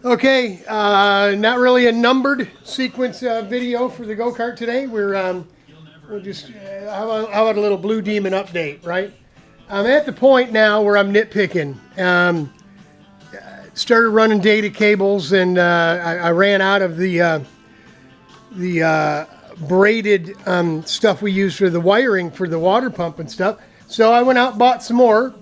Okay, not really a numbered sequence video for the go-kart today. We'll just, how about a little Blue Demon update, right? I'm at the point now where I'm nitpicking. Started running data cables, and I ran out of the braided stuff we use for the wiring for the water pump and stuff. So I went out and bought some more.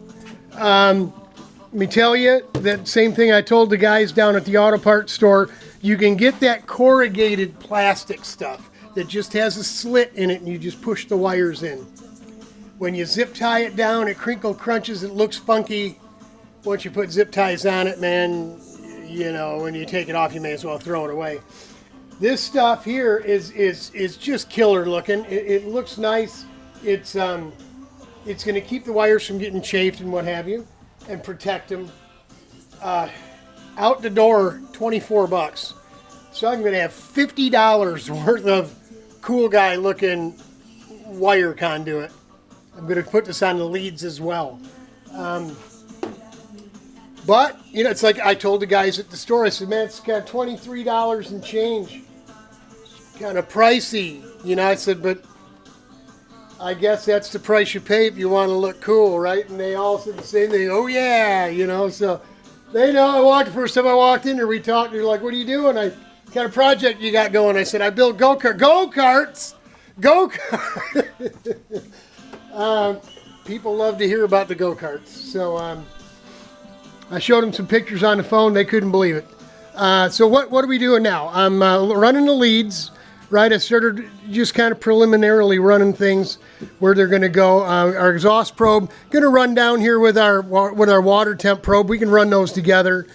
Let me tell you, that same thing I told the guys down at the auto parts store, you can get that corrugated plastic stuff that just has a slit in it and you just push the wires in. When you zip tie it down, it crinkle crunches, it looks funky. Once you put zip ties on it, man, you know, when you take it off, you may as well throw it away. This stuff here is just killer looking. It looks nice. It's going to keep the wires from getting chafed and what have you, and protect them. Out the door, 24 bucks. So I'm going to have $50 worth of cool guy looking wire conduit. I'm going to put this on the leads as well. But, you know, it's like I told the guys at the store, I said, man, it's got $23 and change. It's kind of pricey. You know, I said, but I guess that's the price you pay if you want to look cool, right? And they all said the same thing. Oh, yeah, you know, so they know. The first time I walked in there, we talked. They're like, what are you doing? What kind of project you got going? I said, I build go-karts. People love to hear about the go-karts. So I showed them some pictures on the phone. They couldn't believe it. So what are we doing now? I'm running the leads. Right, I started just kind of preliminarily running things where they're going to go. Our exhaust probe, going to run down here with our water temp probe. We can run those together.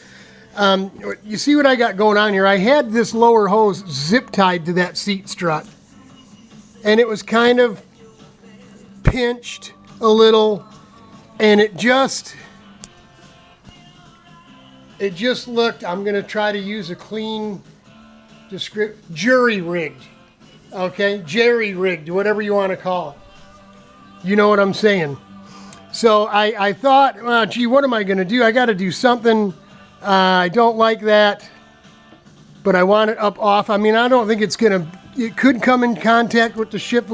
You see what I got going on here? I had this lower hose zip tied to that seat strut, and it was kind of pinched a little, and it just looked. I'm going to try to use a clean jury-rigged, okay? Jerry-rigged, whatever you want to call it. You know what I'm saying. So I thought, well, gee, what am I going to do? I got to do something. I don't like that, but I want it up off. I mean, I don't think it could come in contact with the shift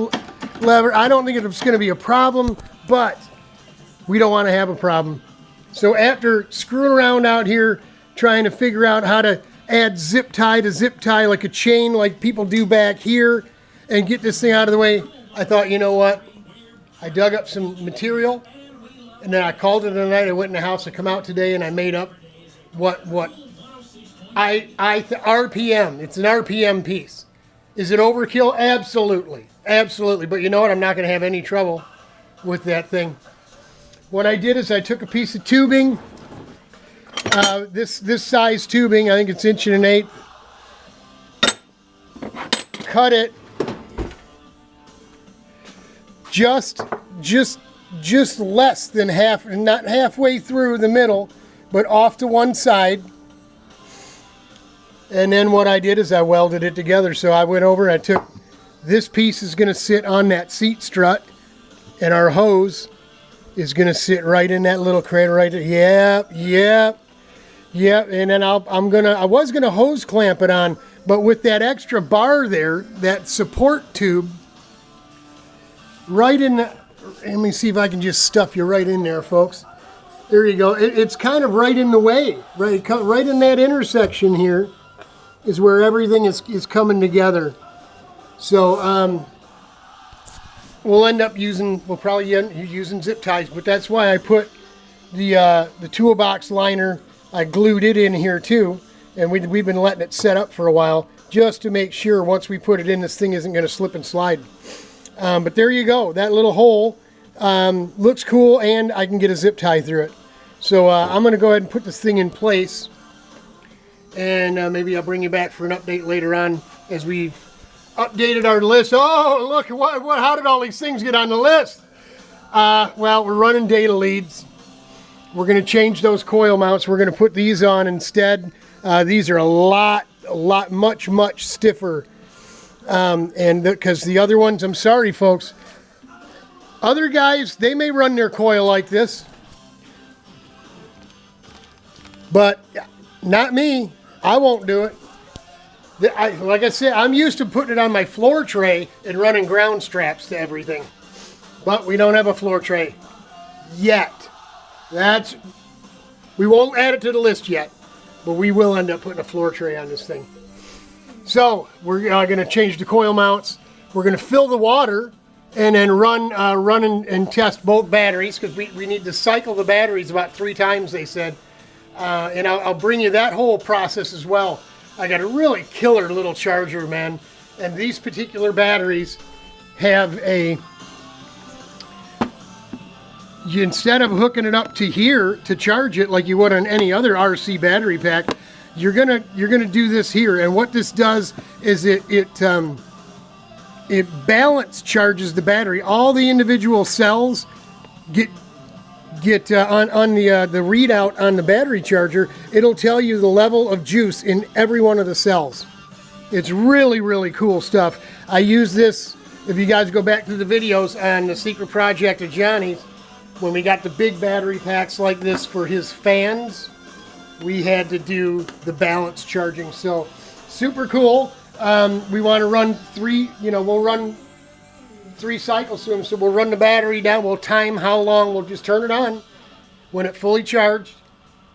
lever. I don't think it's going to be a problem, but we don't want to have a problem. So after screwing around out here, trying to figure out how to add zip tie to zip tie like a chain like people do back here and get this thing out of the way, I thought, you know what? I dug up some material and then I called it a night. I went in the house to come out today and I made up RPM. It's an RPM piece. Is it overkill? Absolutely. Absolutely. But you know what? I'm not going to have any trouble with that thing. What I did is I took a piece of tubing, this size tubing, I think it's 1 1/8 inch, cut it just less than half, not halfway through the middle, but off to one side. And then what I did is I welded it together. So I went over and I took, this piece is going to sit on that seat strut, and our hose is going to sit right in that little cradle right there. Yep. And then I was gonna hose clamp it on, but with that extra bar there, that support tube, right in the, let me see if I can just stuff you right in there, folks. There you go. It's kind of right in the way, right in that intersection here is where everything is coming together. So we'll probably end up using zip ties, but that's why I put the toolbox liner. I glued it in here too, and we've been letting it set up for a while just to make sure once we put it in, this thing isn't going to slip and slide. But there you go. That little hole looks cool, and I can get a zip tie through it. So I'm going to go ahead and put this thing in place, and maybe I'll bring you back for an update later on as we've updated our list. Oh, look, how did all these things get on the list? Well, we're running data leads. We're going to change those coil mounts. We're going to put these on instead. These are much stiffer. And because the other ones, I'm sorry, folks. Other guys, they may run their coil like this, but not me. I won't do it. Like I said, I'm used to putting it on my floor tray and running ground straps to everything. But we don't have a floor tray yet. We won't add it to the list yet, but we will end up putting a floor tray on this thing. So we're going to change the coil mounts. We're going to fill the water and then run and test both batteries, because we need to cycle the batteries about 3 times, they said. And I'll bring you that whole process as well. I got a really killer little charger, man. And these particular batteries have instead of hooking it up to here to charge it like you would on any other RC battery pack, you're gonna do this here. And what this does is it balance charges the battery. All the individual cells get on the readout on the battery charger. It'll tell you the level of juice in every one of the cells. It's really, really cool stuff. I use this, if you guys go back to the videos on the secret project of Johnny's, when we got the big battery packs like this for his fans, we had to do the balance charging. So super cool. We want to run 3, we'll run 3 cycles through them. So we'll run the battery down. We'll time how long. We'll just turn it on when it's fully charged,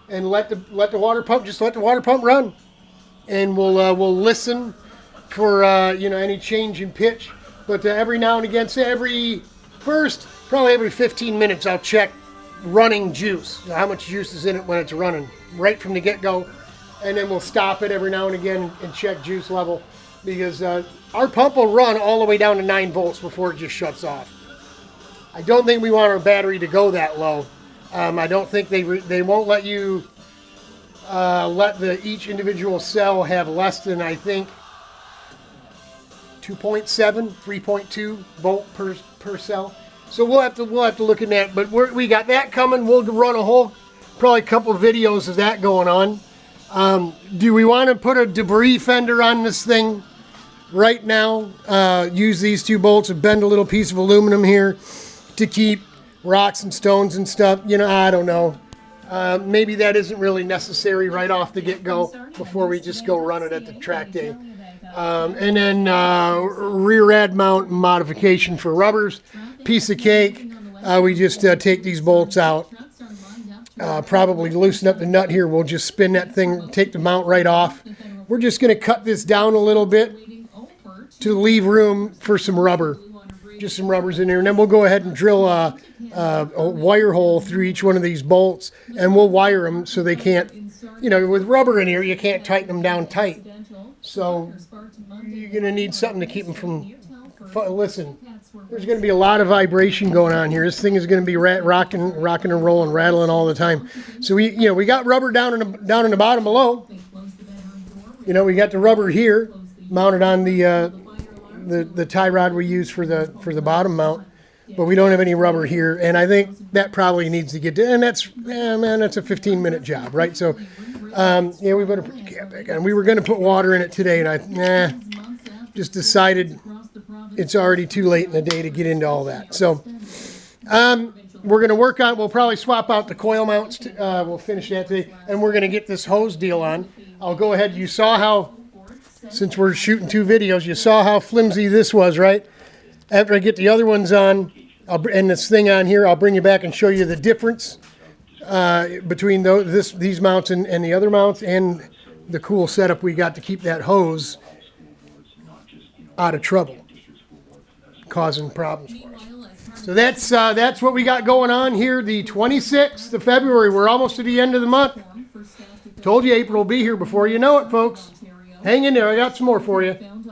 and let the water pump run. And we'll listen for any change in pitch. But every now and again, say probably every 15 minutes, I'll check running juice. How much juice is in it when it's running right from the get-go. And then we'll stop it every now and again and check juice level, because our pump will run all the way down to 9 volts before it just shuts off. I don't think we want our battery to go that low. I don't think they won't let you let each individual cell have less than, I think, 2.7, 3.2 volt per cell. So we'll have to look at that. But we got that coming. We'll run probably a couple of videos of that going on. Do we want to put a debris fender on this thing right now? Use these 2 bolts and bend a little piece of aluminum here to keep rocks and stones and stuff. I don't know. Maybe that isn't really necessary right off the get-go before we just go run it at the track day. And then rear rad mount modification for rubbers. Piece of cake. We just take these bolts out. Probably loosen up the nut here. We'll just spin that thing, take the mount right off. We're just going to cut this down a little bit to leave room for some rubber. Just some rubbers in there. And then we'll go ahead and drill a wire hole through each one of these bolts. And we'll wire them so they can't, with rubber in here, you can't tighten them down tight. So you're going to need something to keep them from, listen, there's going to be a lot of vibration going on here. This thing is going to be rocking and rolling, rattling all the time. So we got rubber down in the bottom below. We got the rubber here mounted on the tie rod we use for the bottom mount, but we don't have any rubber here. And I think that probably needs to get done. And that's a 15-minute job, right? So we better put the cap back on. We were going to put water in it today, and I just decided it's already too late in the day to get into all that. So we're going to work on, we'll probably swap out the coil mounts. We'll finish that today. And we're going to get this hose deal on. I'll go ahead. You saw how, since we're shooting 2 videos, you saw how flimsy this was, right? After I get the other ones on, and this thing on here, I'll bring you back and show you the difference between these mounts and the other mounts, and the cool setup we got to keep that hose out of trouble, causing problems for us. So that's what we got going on here, the 26th of February. We're almost to the end of the month. Told you April will be here before you know it, folks. Hang in there. I got some more for you.